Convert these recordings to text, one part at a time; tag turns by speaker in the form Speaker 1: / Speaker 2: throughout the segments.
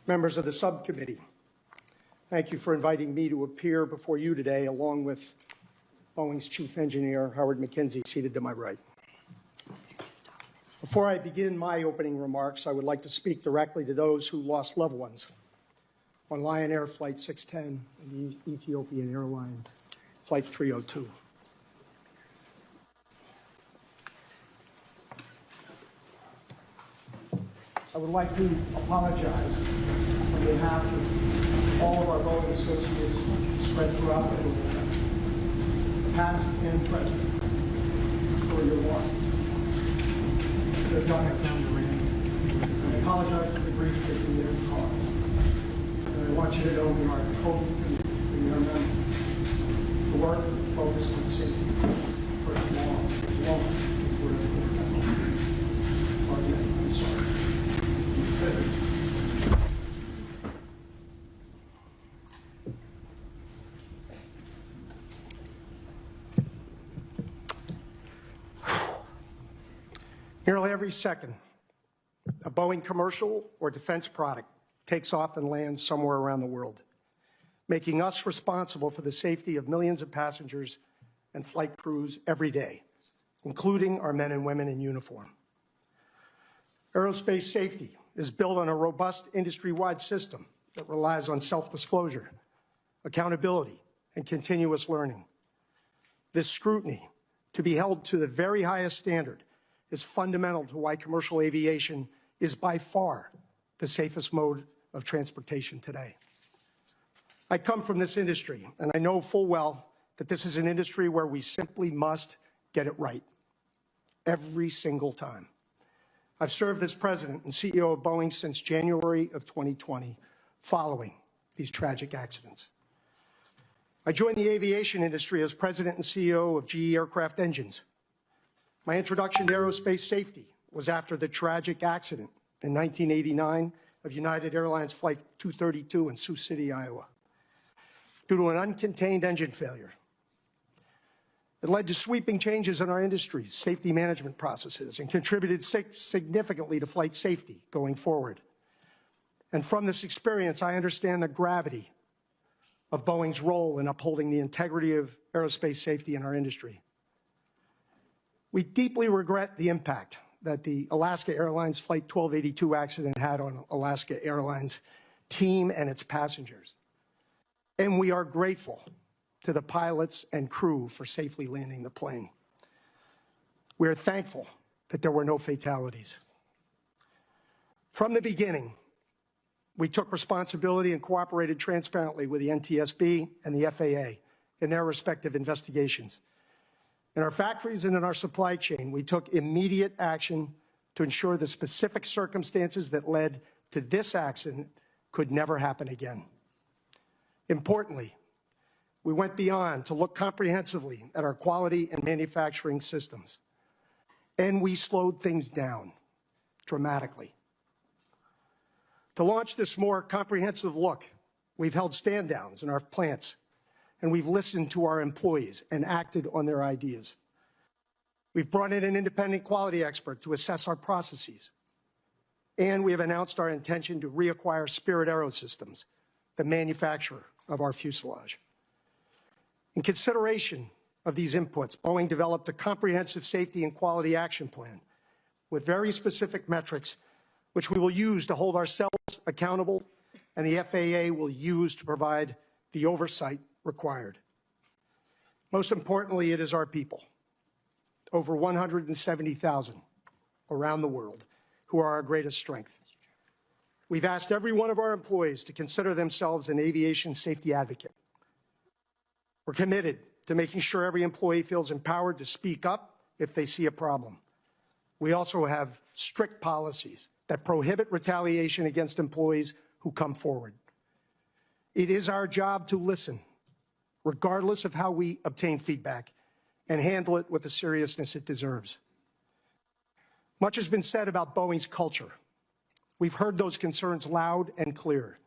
Speaker 1: Members of the subcommittee, thank you for inviting me to appear before you today, along with Boeing's chief engineer, Howard McKenzie, seated to my right. Before I begin my opening remarks, I would like to speak directly to those who lost loved ones on Lion Air Flight 610 and the Ethiopian Airlines Flight 302. I would like to apologize on behalf of all of our Boeing associates spread throughout the world, past and present, for your losses. Their damage. I apologize for the grief that you have caused. And I want you to know we are totally committed to your memory. The work focused on safety for as long as we're I'm sorry. Nearly every second, a Boeing commercial or defense product takes off and lands somewhere around the world, making us responsible for the safety of millions of passengers and flight crews every day, including our men and women in uniform. Aerospace safety is built on a robust industry-wide system that relies on self-disclosure, accountability, and continuous learning. This scrutiny, to be held to the very highest standard, is fundamental to why commercial aviation is by far the safest mode of transportation today. I come from this industry, and I know full well that this is an industry where we simply must get it right every single time. I've served as president and CEO of Boeing since January of 2020, following these tragic accidents. I joined the aviation industry as president and CEO of GE Aircraft Engines. My introduction to aerospace safety was after the tragic accident in 1989 of United Airlines Flight 232 in Sioux City, Iowa, due to an uncontained engine failure. It led to sweeping changes in our industry's safety management processes and contributed significantly to flight safety going forward. And from this experience, I understand the gravity of Boeing's role in upholding the integrity of aerospace safety in our industry. We deeply regret the impact that the Alaska Airlines Flight 1282 accident had on Alaska Airlines team and its passengers. And we are grateful to the pilots and crew for safely landing the plane. We are thankful that there were no fatalities. From the beginning, we took responsibility and cooperated transparently with the NTSB and the FAA in their respective investigations. In our factories and in our supply chain, we took immediate action to ensure the specific circumstances that led to this accident could never happen again. Importantly, we went beyond to look comprehensively at our quality and manufacturing systems, and we slowed things down dramatically. To launch this more comprehensive look, we've held stand-downs in our plants, and we've listened to our employees and acted on their ideas. We've brought in an independent quality expert to assess our processes, and we have announced our intention to reacquire Spirit Aerosystems, the manufacturer of our fuselage. In consideration of these inputs, Boeing developed a comprehensive safety and quality action plan with very specific metrics, which we will use to hold ourselves accountable, and the FAA will use to provide the oversight required. Most importantly, it is our people, over 170,000 around the world, who are our greatest strength. We've asked every one of our employees to consider themselves an aviation safety advocate. We're committed to making sure every employee feels empowered to speak up if they see a problem. We also have strict policies that prohibit retaliation against employees who come forward. It is our job to listen, regardless of how we obtain feedback, and handle it with the seriousness it deserves. Much has been said about Boeing's culture. We've heard those concerns loud and clear.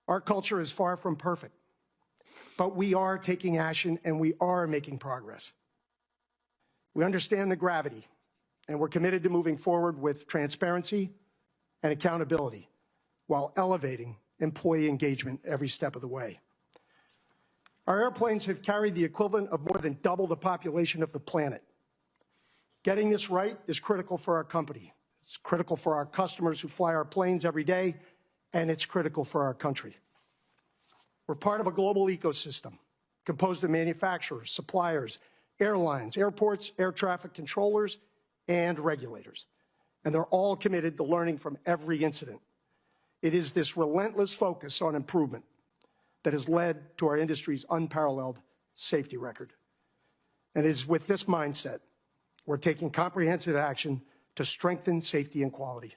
Speaker 1: Our culture is far from perfect, but we are taking action and we are making progress. We understand the gravity, and we're committed to moving forward with transparency and accountability while elevating employee engagement every step of the way. Our airplanes have carried the equivalent of more than double the population of the planet. Getting this right is critical for our company. It's critical for our customers who fly our planes every day, and it's critical for our country. We're part of a global ecosystem composed of manufacturers, suppliers, airlines, airports, air traffic controllers, and regulators. And they're all committed to learning from every incident. It is this relentless focus on improvement that has led to our industry's unparalleled safety record. And it is with this mindset we're taking comprehensive action to strengthen safety and quality.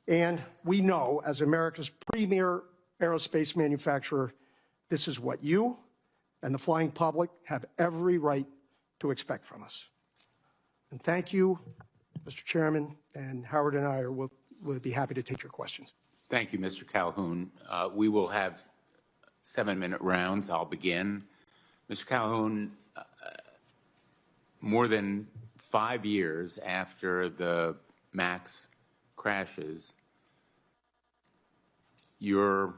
Speaker 1: And we know, as America's premier aerospace manufacturer, this is what you and the flying public have every right to expect from us. And thank you, Mr. Chairman, and Howard and I will be happy to take your questions.
Speaker 2: Thank you, Mr. Calhoun. We will have 7-minute rounds. I'll begin. Mr. Calhoun, more than 5 years after the MAX crashes, you're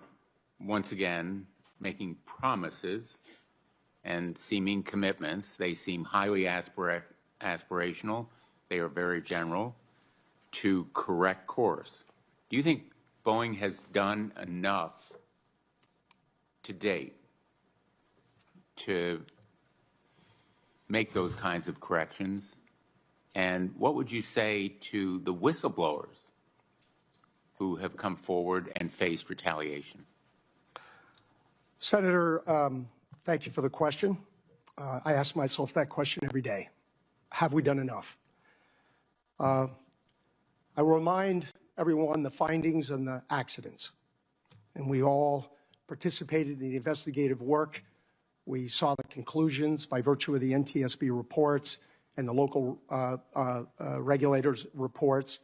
Speaker 2: once again making promises and seeming commitments. They seem highly aspirational. They are very general to correct course. Do you think Boeing has done enough to date to make those kinds of corrections? And what would you say to the whistleblowers who have come forward and faced retaliation?
Speaker 1: Senator, thank you for the question. I ask myself that question every day. Have we done enough? I remind everyone the findings and the accidents. And we all participated in the investigative work. We saw the conclusions by virtue of the NTSB reports and the local regulators' reports.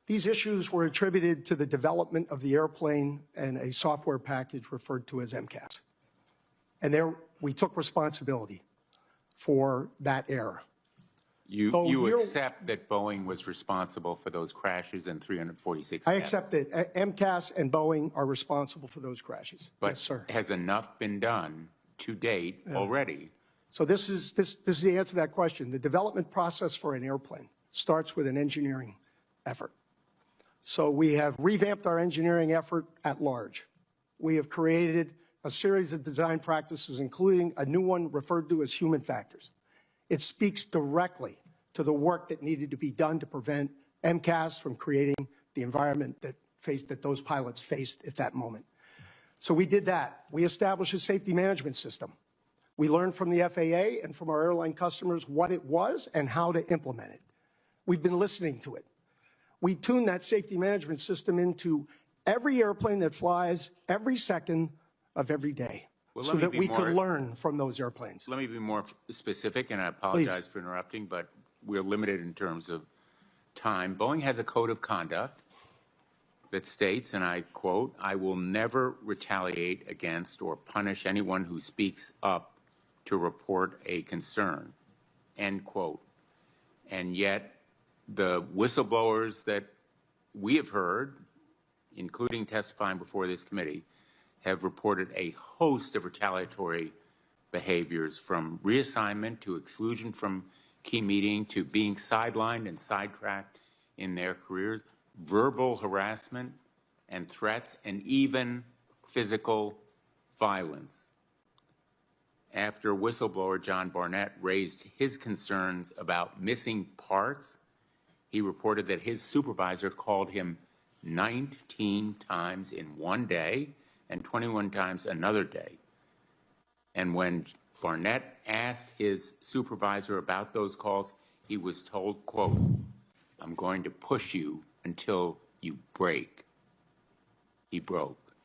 Speaker 1: These issues were attributed to the development of the airplane and a software package referred to as MCAS. And there we took responsibility for that error.
Speaker 2: You accept that Boeing was responsible for those crashes and 346 deaths?
Speaker 1: I accept that MCAS and Boeing are responsible for those crashes.
Speaker 2: But
Speaker 1: yes, sir.
Speaker 2: Has enough been done to date already?
Speaker 1: So this is the answer to that question. The development process for an airplane starts with an engineering effort. So we have revamped our engineering effort at large. We have created a series of design practices, including a new one referred to as human factors. It speaks directly to the work that needed to be done to prevent MCAS from creating the environment that those pilots faced at that moment. So we did that. We established a safety management system. We learned from the FAA and from our airline customers what it was and how to implement it. We've been listening to it. We tuned that safety management system into every airplane that flies every second of every day, so that we could learn from those airplanes.
Speaker 2: Let me be more specific, and I apologize for interrupting, but we're limited in terms of time. Boeing has a code of conduct that states, and I quote, "I will never retaliate against or punish anyone who speaks up to report a concern," end quote. And yet the whistleblowers that we have heard, including testifying before this committee, have reported a host of retaliatory behaviors, from reassignment to exclusion from key meeting to being sidelined and sidetracked in their careers, verbal harassment and threats, and even physical violence. After whistleblower John Barnett raised his concerns about missing parts, he reported that his supervisor called him 19 times in one day and 21 times another day. And when Barnett asked his supervisor about those calls, he was told, quote, "I'm going to push you until you break." He broke.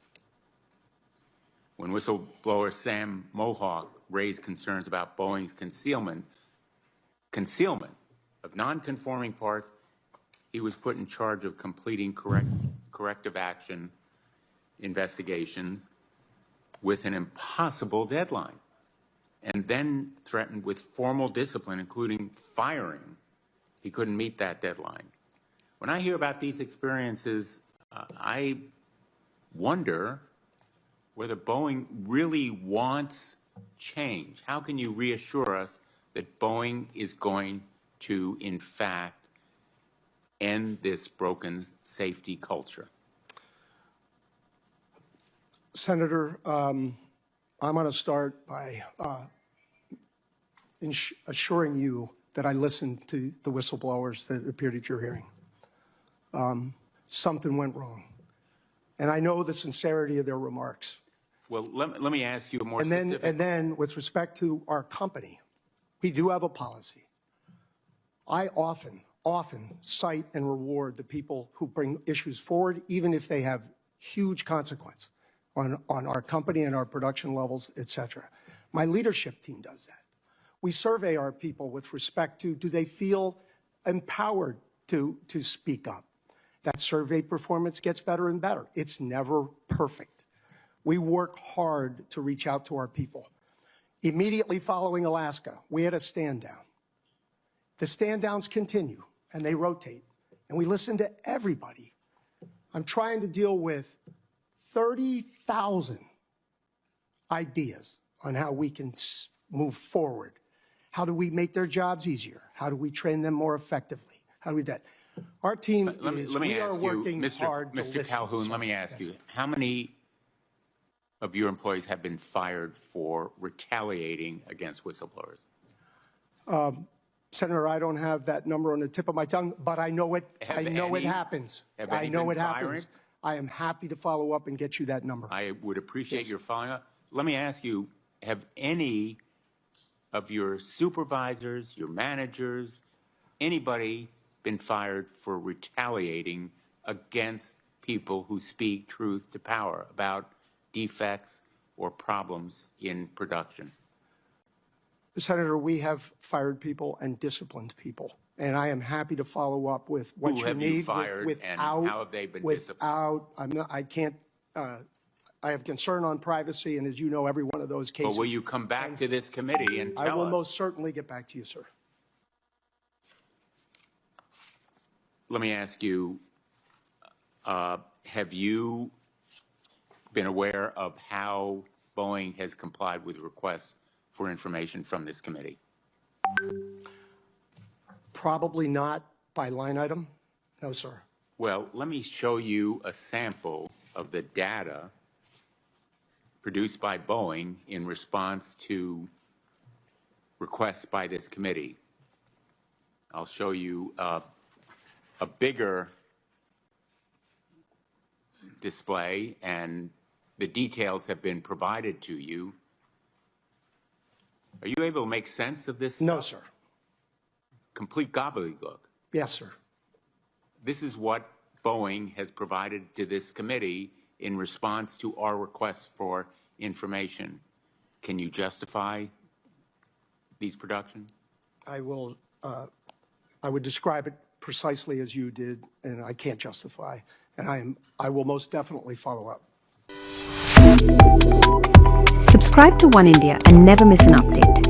Speaker 2: When whistleblower Sam Mohawk raised concerns about Boeing's concealment of non-conforming parts, he was put in charge of completing corrective action investigations with an impossible deadline, and then threatened with formal discipline, including firing. He couldn't meet that deadline. When I hear about these experiences, I wonder whether Boeing really wants change. How can you reassure us that Boeing is going to, in fact, end this broken safety culture?
Speaker 1: Senator, I'm going to start by assuring you that I listened to the whistleblowers that appeared at your hearing. Something went wrong. And I know the sincerity of their remarks.
Speaker 2: Well, let me ask you a more specific...
Speaker 1: And then, with respect to our company, we do have a policy. I often cite and reward the people who bring issues forward, even if they have huge consequence on our company and our production levels, et cetera. My leadership team does that. We survey our people with respect to, do they feel empowered to speak up? That survey performance gets better and better. It's never perfect. We work hard to reach out to our people. Immediately following Alaska, we had a stand down. The stand downs continue and they rotate, and we listen to everybody. I'm trying to deal with 30,000 ideas on how we can move forward. How do we make their jobs easier? How do we train them more effectively? How do we do that? Our team we are working hard to listen.
Speaker 2: Mr. Calhoun, let me ask you, how many of your employees have been fired for retaliating against whistleblowers?
Speaker 1: Senator, I don't have that number on the tip of my tongue, but I know it. I know it happens. I know it happens. I am happy to follow up and get you that number.
Speaker 2: I would appreciate your following up. Let me ask you, have any of your supervisors, your managers, anybody been fired for retaliating against people who speak truth to power about defects or problems in production?
Speaker 1: Senator, we have fired people and disciplined people, and I am happy to follow up with what you need.
Speaker 2: Who have you fired, and how have they been disciplined?
Speaker 1: I have concern on privacy, and as you know, every one of those cases.
Speaker 2: But will you come back to this committee and tell us?
Speaker 1: I will most certainly get back to you, sir.
Speaker 2: Let me ask you, have you been aware of how Boeing has complied with requests for information from this committee?
Speaker 1: Probably not by line item. No, sir.
Speaker 2: Well, let me show you a sample of the data produced by Boeing in response to requests by this committee. I'll show you a bigger display, and the details have been provided to you. Are you able to make sense of this?
Speaker 1: No, sir.
Speaker 2: Complete gobbledygook.
Speaker 1: Yes, sir.
Speaker 2: This is what Boeing has provided to this committee in response to our requests for information. Can you justify these productions?
Speaker 1: I will. I would describe it precisely as you did, and I can't justify. And I will most definitely follow up.
Speaker 3: Subscribe to One India and never miss an update.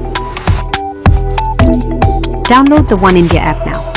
Speaker 3: Download the One India app now.